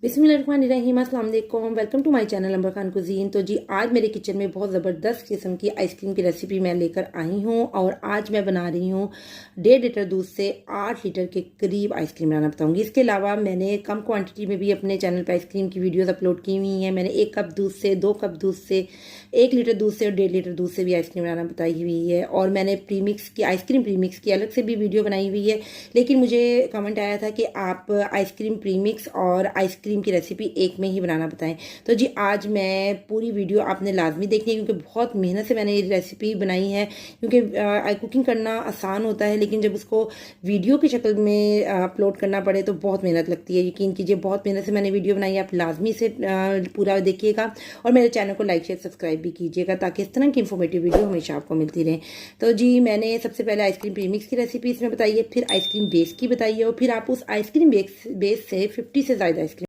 बिस्मिल्लाहिर्रहमानिर्रहीम, अस्सलाम वालेकुम। Welcome to my channel Ambar Khan cuisine. तो जी आज मेरे किचन में बहुत ज़बरदस्त किस्म की आइसक्रीम की रेसिपी मैं लेकर आई हूँ और आज मैं बना रही हूँ 1.5 लीटर दूध से 8 लीटर के करीब आइसक्रीम बनाना बताऊँगी। इसके अलावा मैंने कम क्वांटिटी में भी अपने चैनल पर आइसक्रीम की वीडियोज़ अपलोड की हुई हैं। मैंने 1 कप दूध से, 2 कप दूध से, 1 लीटर दूध से और 1.5 लीटर दूध से भी आइसक्रीम बनाना बताई हुई है। और मैंने प्रीमिक्स की आइसक्रीम प्रीमिक्स की अलग से भी वीडियो बनाई हुई है, लेकिन मुझे कमेंट आया था कि आप आइसक्रीम प्रीमिक्स और आइसक्रीम की रेसिपी एक में ही बनाना बताएं। तो जी आज मैं पूरी वीडियो आपने लाजमी देखनी है, क्योंकि बहुत मेहनत से मैंने ये रेसिपी बनाई है। क्योंकि कुकिंग करना आसान होता है, लेकिन जब उसको वीडियो की शक्ल में अपलोड करना पड़े तो बहुत मेहनत लगती है। यकीन कीजिए, बहुत मेहनत से मैंने वीडियो बनाई है। आप लाजमी से पूरा देखिएगा और मेरे चैनल को लाइक शेयर सब्सक्राइब भी कीजिएगा, ताकि इस तरह की इंफॉर्मेटिव वीडियो हमेशा आपको मिलती रहे। तो जी मैंने सबसे पहले आइसक्रीम प्रीमिक्स की रेसिपी इसमें बताई है, फिर आइसक्रीम बेस की बताई है, और फिर आप उस आइसक्रीम बेस से 50 से ज़्यादा आइसक्रीम